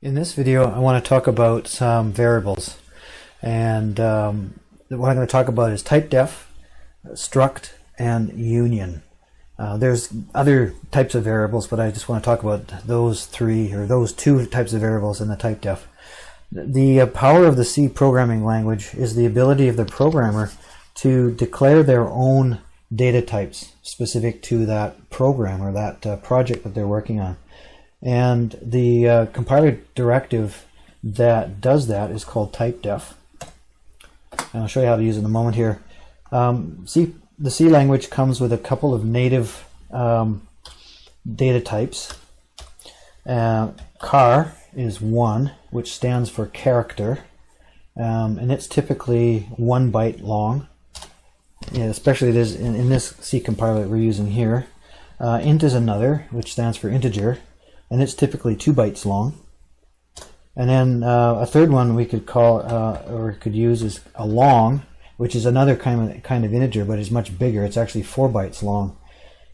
In this video, I want to talk about some variables, and what I'm going to talk about is Typedef, Struct, and Union. There's other types of variables, but I just want to talk about those two types of variables in the Typedef. The power of the C programming language is the ability of the programmer to declare their own data types specific to that program or that project that they're working on. And the compiler directive that does that is called Typedef. And I'll show you how to use it in a moment here. The C language comes with a couple of native data types. Char is 1, which stands for character, and it's typically 1 byte long. Yeah, especially it is in this C compiler that we're using here. Int is another, which stands for integer, and it's typically 2 bytes long. And then a third one we could call or could use is a long, which is another kind of integer, but is much bigger. It's actually 4 bytes long.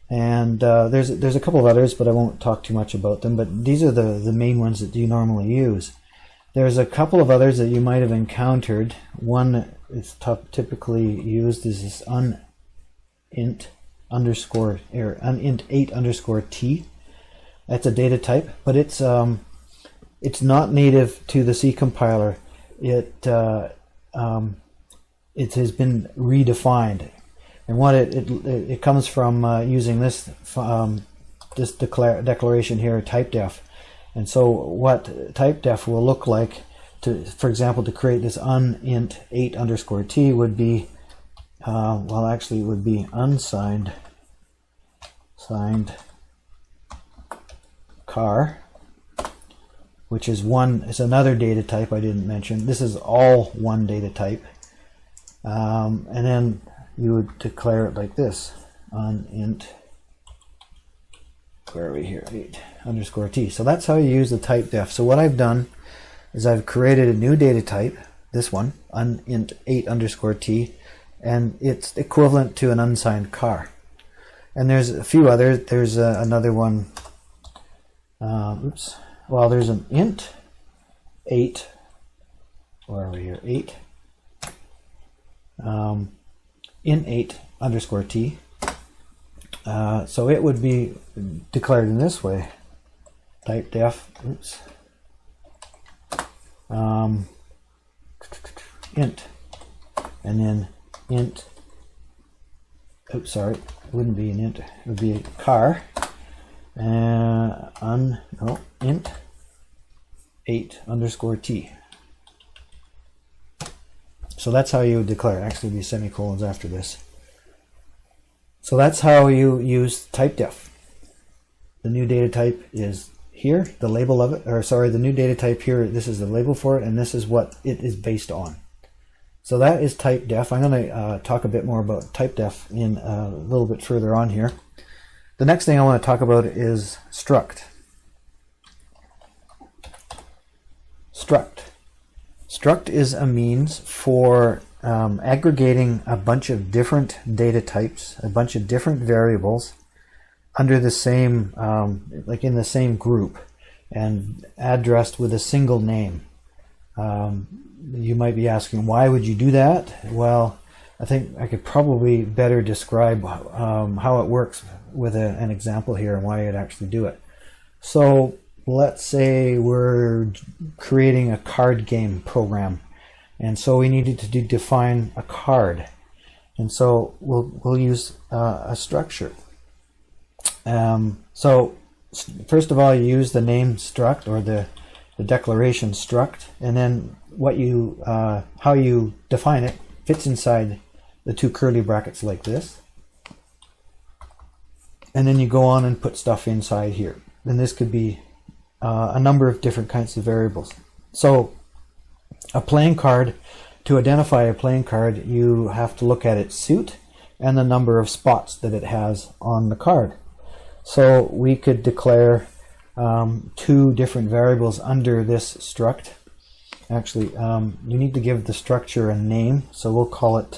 And there's a couple of others, but I won't talk too much about them. But these are the main ones that you normally use. There's a couple of others that you might have encountered. One is typically used is this unint underscore or unint 8 underscore t. That's a data type, but it's not native to the C compiler. It has been redefined, and what it comes from using this declaration here, Typedef. And so what Typedef will look like, for example, to create this unint 8 underscore t would be, well, actually it would be unsigned char, which is another data type I didn't mention. This is all one data type. And then you would declare it like this, unint, where are we here, 8 underscore t. So that's how you use the Typedef. So what I've done is I've created a new data type, this one, unint 8 underscore t, and it's equivalent to an unsigned char. And there's a few others. There's another one, well, there's an int 8, where are we here, 8, int 8 underscore t. So it would be declared in this way, Typedef, int, and then int, it wouldn't be an int, it would be a char, int 8 underscore t. So that's how you would declare. Actually, it'd be semicolons after this. So that's how you use Typedef. The new data type is here, the label of it, or sorry, the new data type here, this is the label for it, and this is what it is based on. So that is Typedef. I'm going to talk a bit more about Typedef in a little bit further on here. The next thing I want to talk about is Struct. Struct is a means for aggregating a bunch of different data types, a bunch of different variables under the same, like in the same group, and addressed with a single name. You might be asking, why would you do that? Well, I think I could probably better describe how it works with an example here and why I'd actually do it. So let's say we're creating a card game program, and so we needed to define a card, and so we'll use a structure. So first of all, you use the name struct, or the declaration struct, and then how you define it fits inside the 2 curly brackets like this, and then you go on and put stuff inside here. And this could be a number of different kinds of variables. So a playing card, to identify a playing card, you have to look at its suit and the number of spots that it has on the card. So we could declare 2 different variables under this struct. Actually, you need to give the structure a name, so we'll call it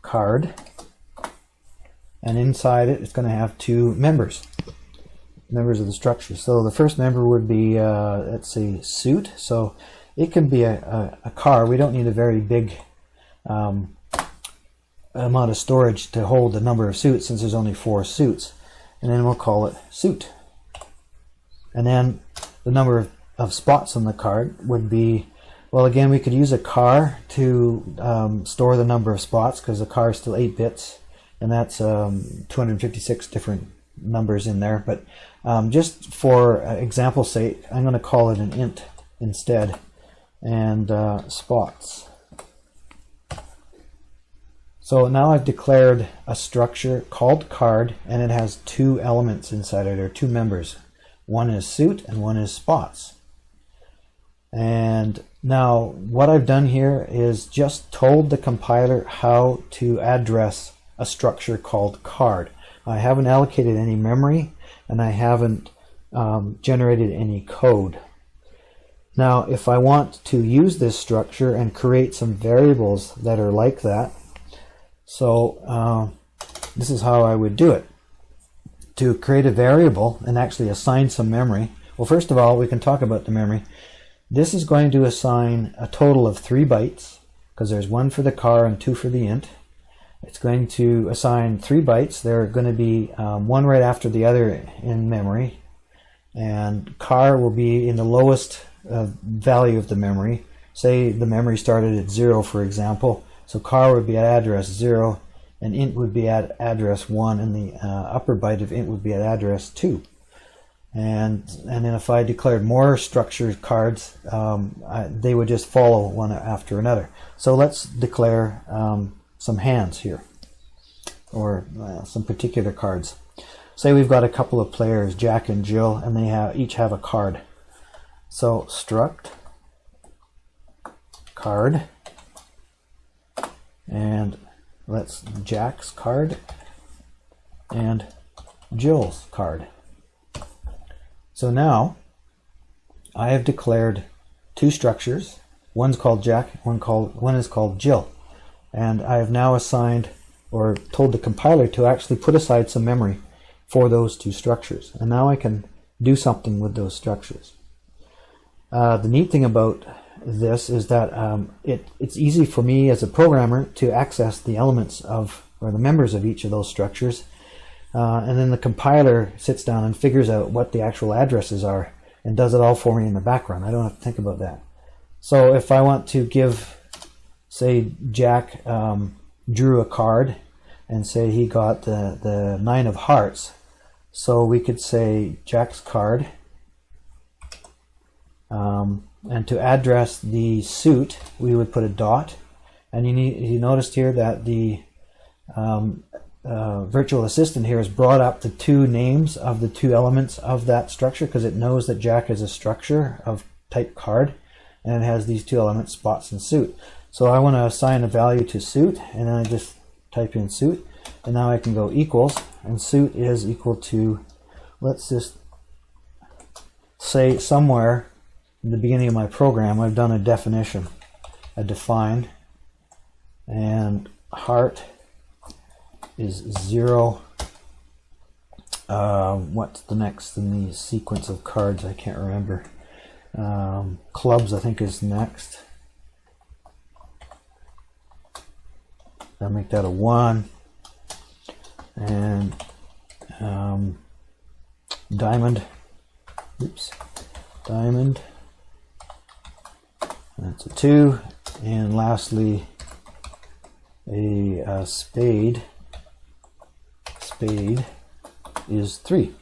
card. And inside it, it's going to have 2 members. members of the structure. So the first member would be, let's say, suit. So it can be a car. We don't need a very big amount of storage to hold the number of suits, since there's only 4 suits. And then we'll call it suit. And then the number of spots on the card would be, well, again, we could use a car to store the number of spots, because the car is still 8 bits, and that's 256 different numbers in there. But just for example's sake, I'm going to call it an int instead, and spots. So now I've declared a structure called card, and it has 2 elements inside it, or 2 members. One is suit and one is spots. And now what I've done here is just told the compiler how to address a structure called card. I haven't allocated any memory, and I haven't generated any code. Now if I want to use this structure and create some variables that are like that, so this is how I would do it. To create a variable and actually assign some memory, well, first of all, we can talk about the memory. This is going to assign a total of 3 bytes, because there's 1 for the car and 2 for the int. It's going to assign 3 bytes. They're going to be one right after the other in memory, and car will be in the lowest value of the memory. Say the memory started at 0, for example, so car would be at address 0, and int would be at address 1, and the upper byte of int would be at address 2. And then if I declared more structured cards, they would just follow one after another. So let's declare some hands here, or some particular cards. Say we've got a couple of players, Jack and Jill, and they each have a card. So struct card, and let's Jack's card and Jill's card. So now I have declared 2 structures. One's called Jack, one is called Jill. And I have now assigned, or told the compiler to actually put aside some memory for those 2 structures. And now I can do something with those structures. The neat thing about this is that it's easy for me as a programmer to access the elements of, or the members of each of those structures. And then the compiler sits down and figures out what the actual addresses are and does it all for me in the background. I don't have to think about that. So if I want to give, say, Jack drew a card, and say he got the 9 of hearts, so we could say Jack's card, and to address the suit we would put a dot. And you noticed here that the virtual assistant here has brought up the 2 names of the 2 elements of that structure, because it knows that Jack is a structure of type card, and it has these 2 elements, spots and suit. So I want to assign a value to suit, and then I just type in suit, and now I can go equals, and suit is equal to, let's just say somewhere in the beginning of my program I've done a definition, a define, and heart is 0. What's the next in the sequence of cards? I can't remember. Clubs, I think, is next. I'll make that a 1. And diamond. Oops. Diamond. That's a 2. And lastly, a spade. Spade is 3,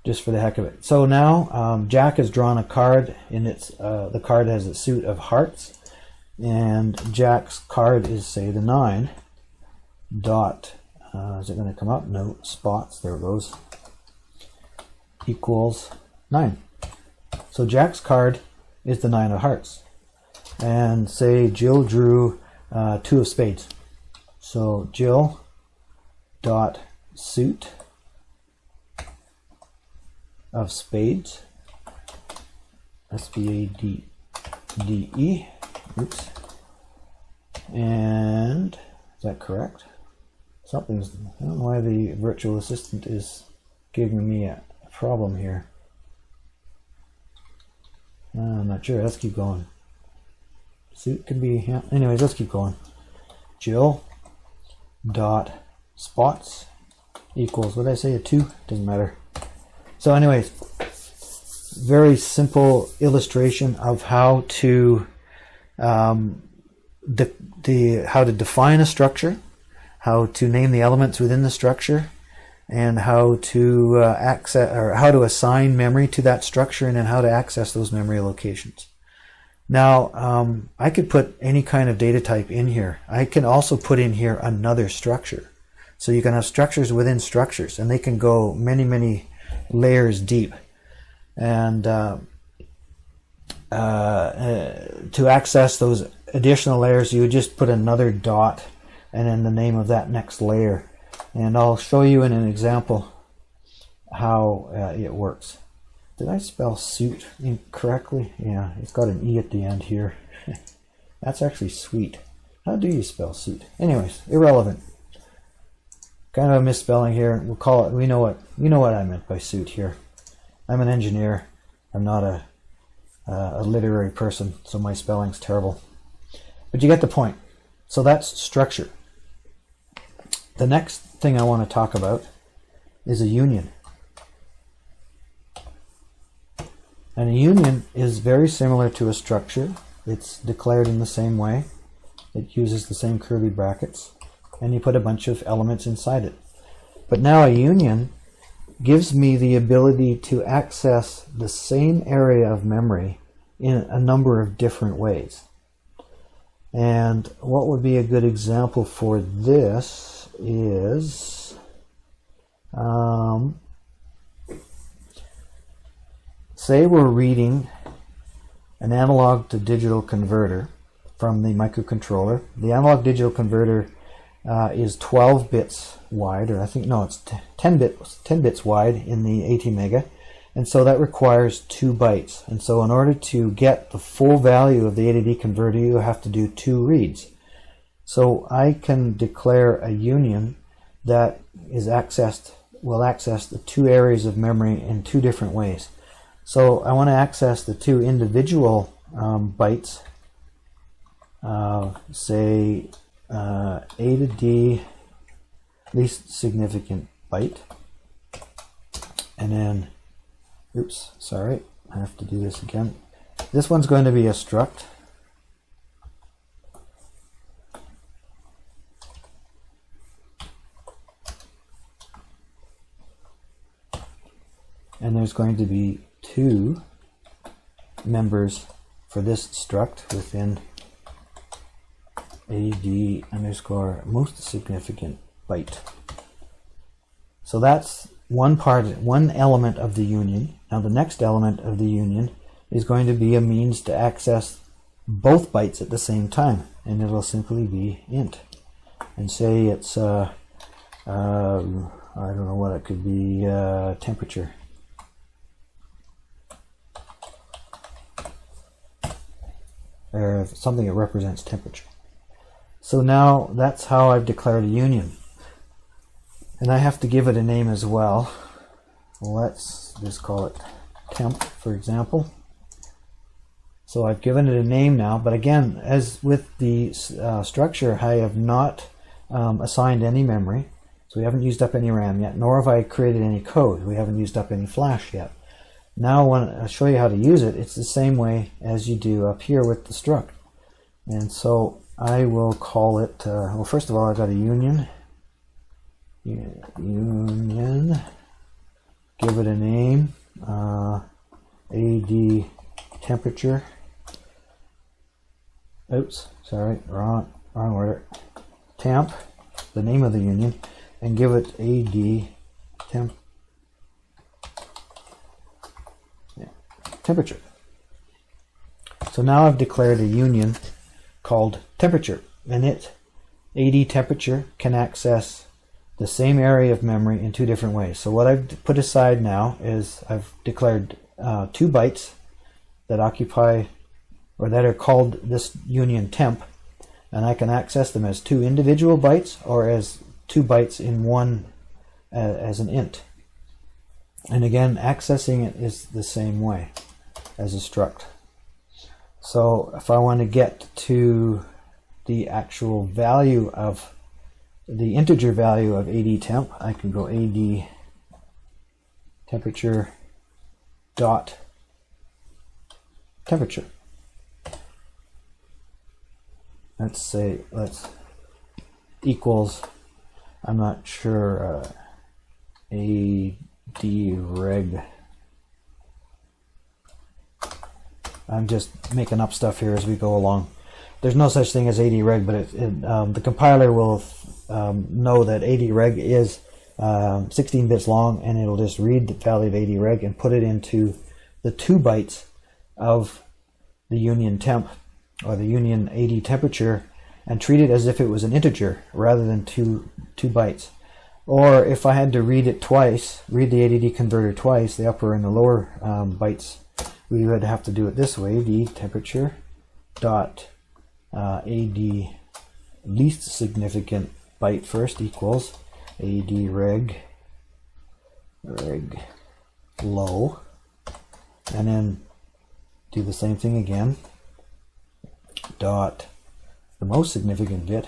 just for the heck of it. So now Jack has drawn a card, and the card has a suit of hearts, and Jack's card is, say, the 9 dot, is it going to come up? No, spots, there it goes, equals 9. So Jack's card is the 9 of hearts, and say Jill drew 2 of spades. So Jill dot suit of spades, SPADE, oops, and is that correct? I don't know why the virtual assistant is giving me a problem here. I'm not sure. Let's keep going. Suit can be, yeah. Anyways, let's keep going. Jill dot spots equals, what did I say, a 2? Doesn't matter. So anyways, very simple illustration of how to how to define a structure, how to name the elements within the structure, and how to access, or how to assign memory to that structure, and then how to access those memory locations. Now, I could put any kind of data type in here. I can also put in here another structure. So you can have structures within structures, and they can go many, many layers deep. And to access those additional layers, you would just put another dot and then the name of that next layer. And I'll show you in an example how it works. Did I spell suit incorrectly? Yeah, it's got an E at the end here. That's actually sweet. How do you spell suit? Anyways, irrelevant. Kind of a misspelling here. We'll call it, you know what I meant by suit here. I'm an engineer. I'm not a literary person, so my spelling's terrible. But you get the point. So that's structure. The next thing I want to talk about is a union. And a union is very similar to a structure. It's declared in the same way. It uses the same curly brackets, and you put a bunch of elements inside it. But now a union gives me the ability to access the same area of memory in a number of different ways. And what would be a good example for this is say we're reading an analog to digital converter from the microcontroller. The analog digital converter is 12 bits wide, or I think, no, it's 10 bits wide in the ATmega, and so that requires 2 bytes. And so in order to get the full value of the A to D converter, you have to do 2 reads. So I can declare a union that will access the 2 areas of memory in 2 different ways. So I want to access the 2 individual bytes, say A to D least significant byte, and then, oops, sorry, I have to do this again. This one's going to be a struct. And there's going to be 2 members for this struct within AD underscore most significant byte. So that's one element of the union. Now the next element of the union is going to be a means to access both bytes at the same time, and it'll simply be int. And say it's I don't know what it could be, temperature. Or something that represents temperature. So now that's how I've declared a union. And I have to give it a name as well. Let's just call it temp, for example. So I've given it a name now, but again, as with the structure, I have not assigned any memory. So we haven't used up any RAM yet, nor have I created any code. We haven't used up any flash yet. Now when I show you how to use it, it's the same way as you do up here with the struct. And so I will call it, well, first of all, I've got a union. Union. Give it a name. AD temperature. Oops, sorry, wrong order. Temp, the name of the union, and give it AD temp. Temperature. So now I've declared a union called temperature, and AD temperature can access the same area of memory in 2 different ways. So what I've put aside now is I've declared 2 bytes that occupy, or that are called this union temp, and I can access them as 2 individual bytes or as 2 bytes in one as an int. And again, accessing it is the same way as a struct. So if I want to get to the actual value of the integer value of AD temp, I can go AD temperature dot temperature. Let's say equals, I'm not sure, AD reg. I'm just making up stuff here as we go along. There's no such thing as AD reg, but the compiler will know that AD reg is 16 bits long, and it'll just read the value of AD reg and put it into the 2 bytes of the union temp or the union AD temperature and treat it as if it was an integer rather than two bytes. Or if I had to read it twice, read the ADD converter twice, the upper and the lower bytes, we would have to do it this way: AD temperature dot AD least significant byte first equals AD reg low, and then do the same thing again, dot the most significant bit,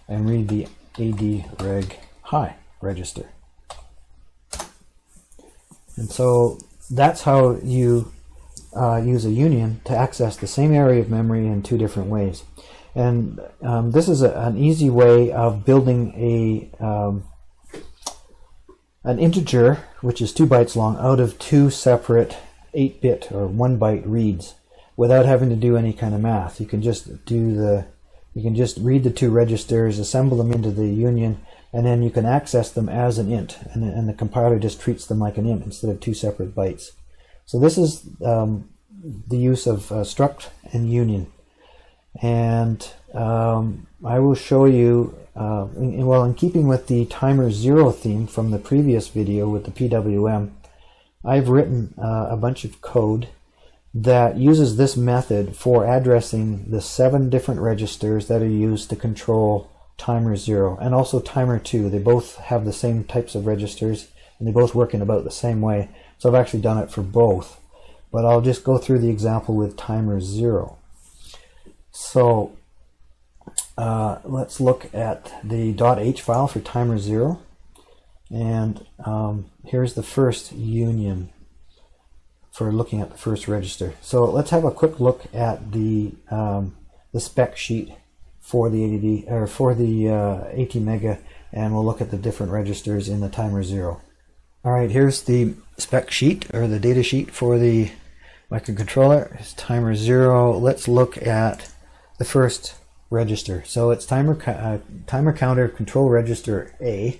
and read the AD reg high register. And so that's how you use a union to access the same area of memory in 2 different ways. And this is an easy way of building an integer, which is 2 bytes long, out of 2 separate 8-bit or 1-byte reads without having to do any kind of math. You can just read the 2 registers, assemble them into the union, and then you can access them as an int, and the compiler just treats them like an int instead of 2 separate bytes. So this is the use of struct and union. And I will show you, in keeping with the timer 0 theme from the previous video with the PWM, I've written a bunch of code that uses this method for addressing the 7 different registers that are used to control timer 0 and also timer 2. They both have the same types of registers and they both work in about the same way. So I've actually done it for both, but I'll just go through the example with timer 0. So let's look at the .h file for timer 0, and here's the first union for looking at the first register. So let's have a quick look at the spec sheet for the ADD or for the ATmega, and we'll look at the different registers in the timer 0. All right, here's the spec sheet or the data sheet for the microcontroller. It's timer 0. Let's look at the first register. So it's timer counter control register A,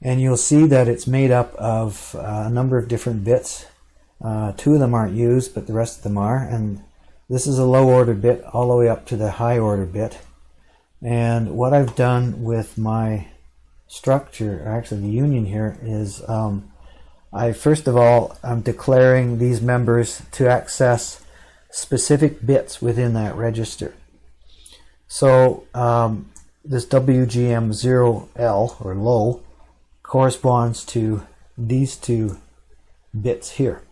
and you'll see that it's made up of a number of different bits. 2 of them aren't used, but the rest of them are, and this is a low order bit all the way up to the high order bit. And what I've done with my structure, or actually the union here, is first of all I'm declaring these members to access specific bits within that register. So this WGM0L or low corresponds to these 2 bits here.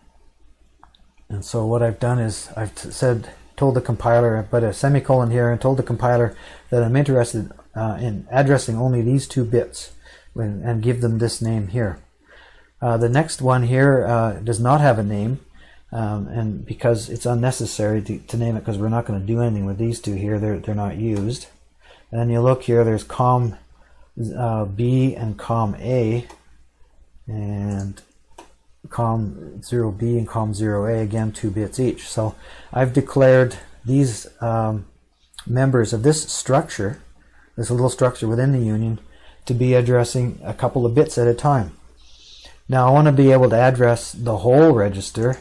And so what I've done is I've told the compiler, I put a semicolon here and told the compiler that I'm interested in addressing only these 2 bits and give them this name here. The next one here does not have a name, and because it's unnecessary to name it, because we're not going to do anything with these 2 here, they're not used. And then you look here, there's COM B and COM A, and COM 0B and COM 0A, again 2 bits each. So I've declared these members of this structure, this little structure within the union, to be addressing a couple of bits at a time. Now I want to be able to address the whole register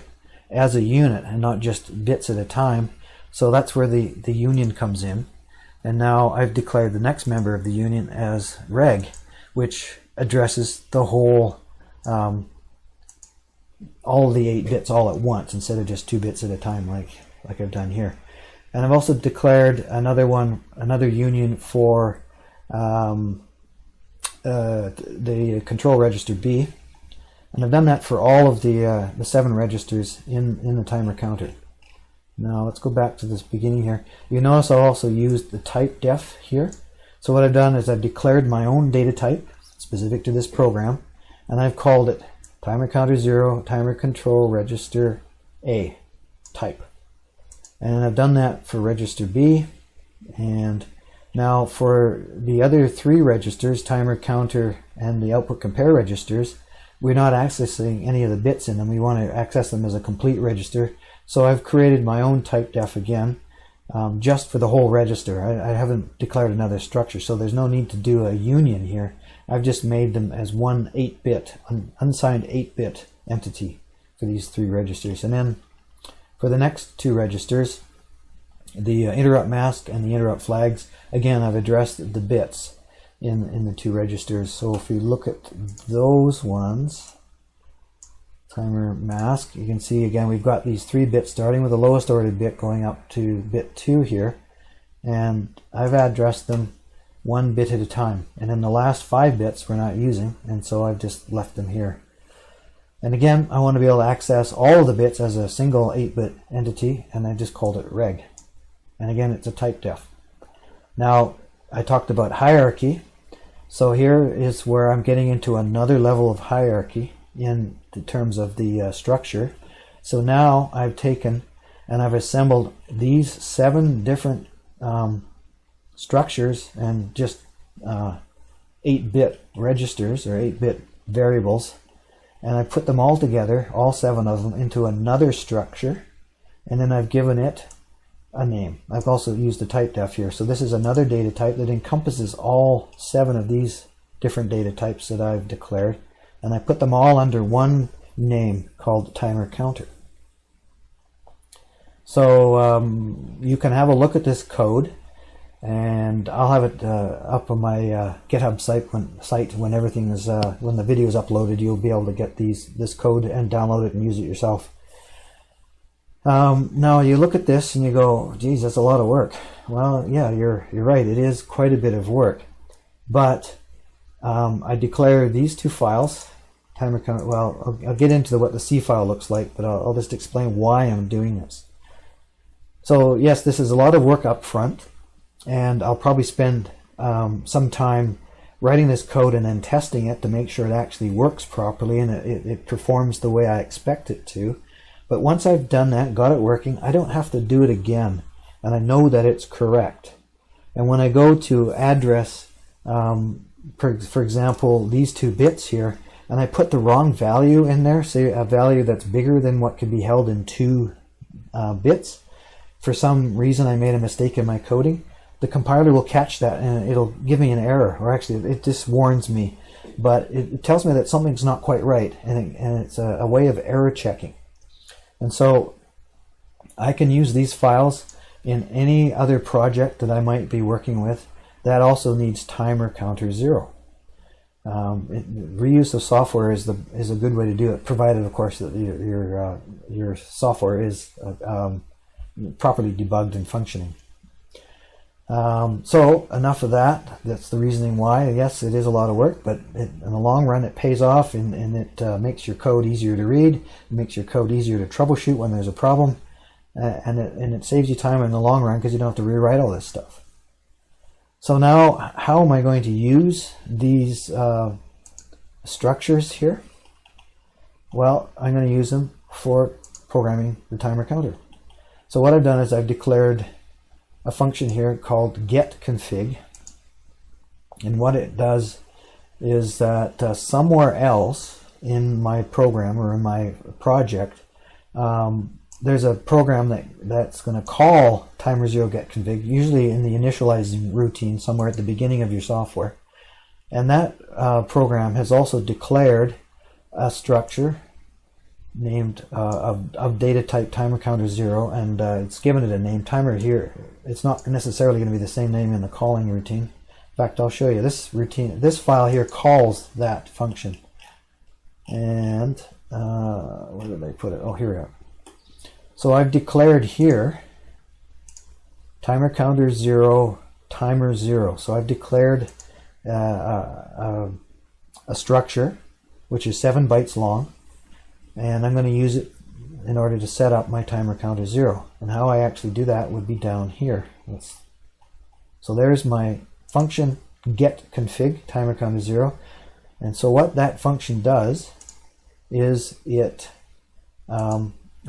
as a unit and not just bits at a time, so that's where the union comes in. And now I've declared the next member of the union as reg, which addresses the whole all the 8 bits all at once instead of just 2 bits at a time like I've done here. And I've also declared another union for the control register B, And I've done that for all of the 7 registers in the timer counter. Now let's go back to this beginning here. You notice I also used the Typedef here. So what I've done is I've declared my own data type specific to this program, and I've called it timer counter 0, timer control register A type. And I've done that for register B. And now for the other 3 registers, timer counter and the output compare registers, we're not accessing any of the bits in them. We want to access them as a complete register. So I've created my own Typedef again, just for the whole register. I haven't declared another structure, so there's no need to do a union here. I've just made them as one 8-bit, unsigned 8-bit entity for these 3 registers. And then for the next 2 registers, the interrupt mask and the interrupt flags, again, I've addressed the bits in the 2 registers. So if we look at those ones, timer mask, you can see again we've got these 3 bits starting with the lowest ordered bit going up to bit 2 here, and I've addressed them 1 bit at a time, and then the last 5 bits we're not using, and so I've just left them here. And again, I want to be able to access all of the bits as a single 8-bit entity, and I just called it reg. And again, it's a Typedef. Now I talked about hierarchy, so here is where I'm getting into another level of hierarchy in terms of the structure. So now I've taken and I've assembled these 7 different structures and just 8-bit registers or 8-bit variables, and I put them all together, all 7 of them, into another structure, and then I've given it a name. I've also used the Typedef here. So this is another data type that encompasses all 7 of these different data types that I've declared, and I put them all under one name called timer counter. So you can have a look at this code, and I'll have it up on my GitHub site when everything is when the video is uploaded. You'll be able to get this code and download it and use it yourself. Now you look at this and you go, geez, that's a lot of work. Well, yeah, you're right. It is quite a bit of work, but I declare these 2 files. Timer counter. Well, I'll get into what the C file looks like, but I'll just explain why I'm doing this. So yes, this is a lot of work up front, and I'll probably spend some time writing this code and then testing it to make sure it actually works properly and it performs the way I expect it to. But once I've done that, got it working, I don't have to do it again, and I know that it's correct. And when I go to address, for example, these 2 bits here, and I put the wrong value in there, say a value that's bigger than what could be held in 2 bits, for some reason I made a mistake in my coding, the compiler will catch that and it'll give me an error, or actually it just warns me, but it tells me that something's not quite right, and it's a way of error checking. And so I can use these files in any other project that I might be working with that also needs timer counter 0. Reuse of software is a good way to do it, provided of course that your software is properly debugged and functioning. So enough of that. That's the reasoning why. Yes, it is a lot of work, but in the long run it pays off, and it makes your code easier to read, it makes your code easier to troubleshoot when there's a problem, and it saves you time in the long run because you don't have to rewrite all this stuff. So now, how am I going to use these structures here? Well, I'm going to use them for programming the timer counter. So what I've done is I've declared a function here called getConfig, and what it does is that somewhere else in my program or in my project, there's a program that's going to call timer 0 getConfig, usually in the initializing routine somewhere at the beginning of your software. And that program has also declared a structure named of data type timer counter 0, and it's given it a name, timer here. It's not necessarily going to be the same name in the calling routine. In fact, I'll show you this file here calls that function. And where did I put it? Oh, here we are. So I've declared here timer counter 0, timer 0. So I've declared a structure which is 7 bytes long, and I'm going to use it in order to set up my timer counter 0. And how I actually do that would be down here. So there's my function get config timer counter 0. And so what that function does is it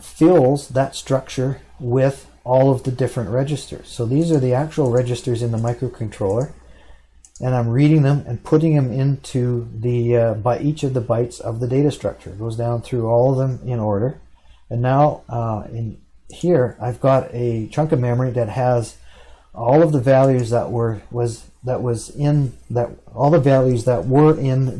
fills that structure with all of the different registers. So these are the actual registers in the microcontroller, and I'm reading them and putting them into the by each of the bytes of the data structure. It goes down through all of them in order. And now in here I've got a chunk of memory that has all of the values that were in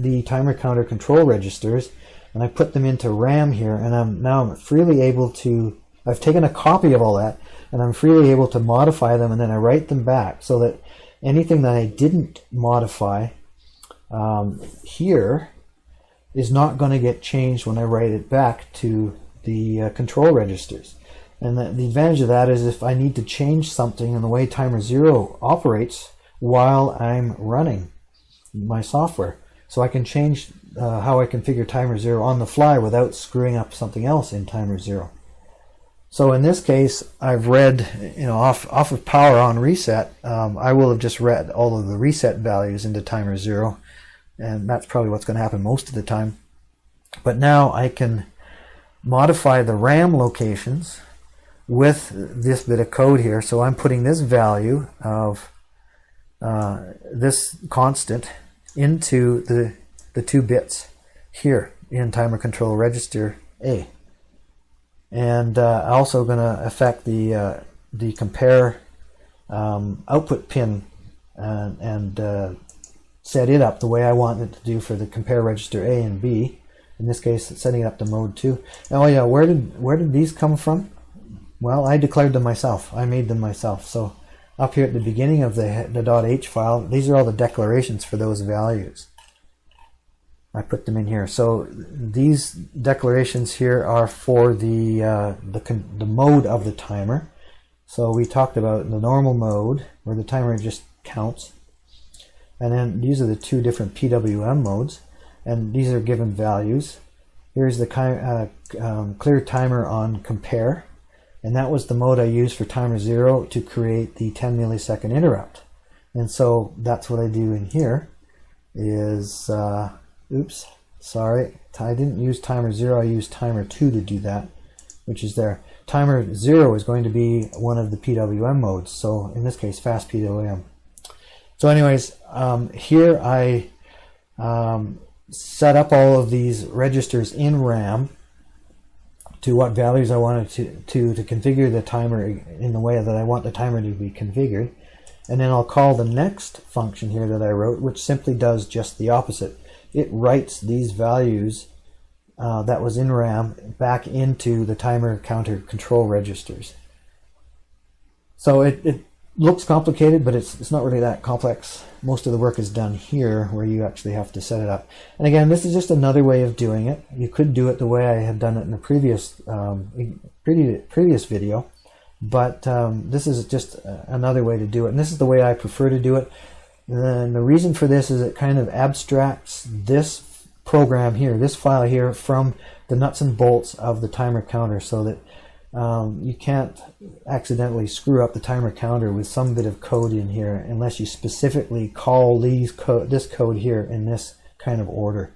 the timer counter control registers, and I put them into RAM here, and I'm freely able to, I've taken a copy of all that, and I'm freely able to modify them, and then I write them back so that anything that I didn't modify here is not going to get changed when I write it back to the control registers. And the advantage of that is if I need to change something in the way timer 0 operates while I'm running my software, so I can change how I configure timer 0 on the fly without screwing up something else in timer 0. So in this case, I've read, off of power on reset, I will have just read all of the reset values into timer 0, and that's probably what's going to happen most of the time. But now I can modify the RAM locations with this bit of code here. So I'm putting this value of this constant into the 2 bits here in timer control register A. And also going to affect the compare output pin and set it up the way I want it to do for the compare register A and B. In this case, it's setting it up to mode 2. And, oh yeah, where did these come from? Well, I declared them myself. I made them myself. So up here at the beginning of the .h file, these are all the declarations for those values. I put them in here. So these declarations here are for the mode of the timer. So we talked about the normal mode, where the timer just counts. And then these are the 2 different PWM modes, and these are given values. Here's the clear timer on compare, and that was the mode I used for timer 0 to create the 10 millisecond interrupt. And so that's what I do in here is, oops, sorry, I didn't use timer 0, I used timer 2 to do that, which is there. Timer 0 is going to be one of the PWM modes, so in this case, fast PWM. So anyways, here I set up all of these registers in RAM to what values I wanted to configure the timer in the way that I want the timer to be configured. And then I'll call the next function here that I wrote, which simply does just the opposite. It writes these values that was in RAM back into the timer counter control registers. So it looks complicated, but it's not really that complex. Most of the work is done here, where you actually have to set it up. And again, this is just another way of doing it. You could do it the way I had done it in the previous video, but this is just another way to do it. And this is the way I prefer to do it. And the reason for this is it kind of abstracts this program here, this file here, from the nuts and bolts of the timer counter, so that you can't accidentally screw up the timer counter with some bit of code in here unless you specifically call this code here in this kind of order.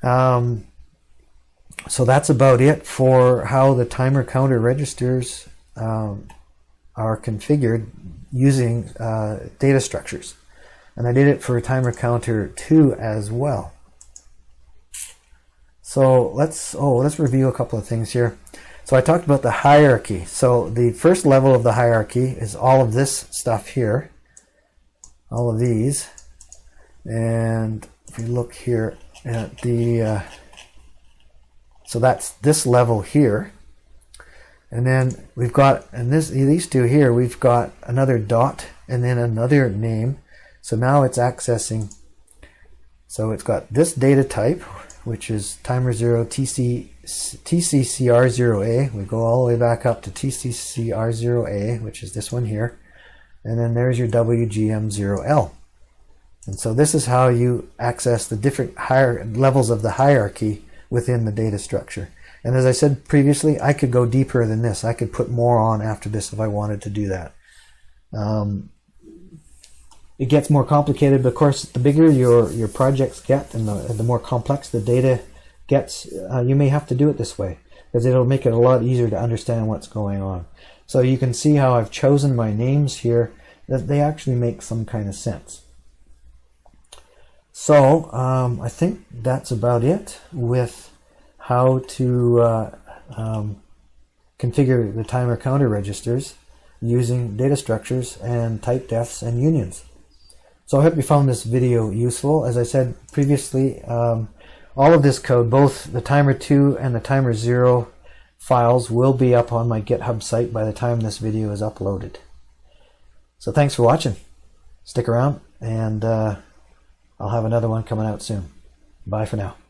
So that's about it for how the timer counter registers are configured using data structures. And I did it for timer counter 2 as well. So let's review a couple of things here. So I talked about the hierarchy. So the first level of the hierarchy is all of this stuff here, all of these. And if we look here at the, so that's this level here. And then we've got, and these 2 here, we've got another dot and then another name. So now it's accessing, so it's got this data type, which is timer 0 TCCR0A. We go all the way back up to TCCR0A, which is this one here. And then there's your WGM0L. And so this is how you access the different higher levels of the hierarchy within the data structure. And as I said previously, I could go deeper than this. I could put more on after this if I wanted to do that. It gets more complicated, but of course, the bigger your projects get and the more complex the data gets, you may have to do it this way, because it'll make it a lot easier to understand what's going on. So you can see how I've chosen my names here, that they actually make some kind of sense. So I think that's about it with how to configure the timer counter registers using data structures and type defs and unions. So I hope you found this video useful. As I said previously, all of this code, both the timer 2 and the timer 0 files, will be up on my GitHub site by the time this video is uploaded. So thanks for watching. Stick around, and I'll have another one coming out soon. Bye for now.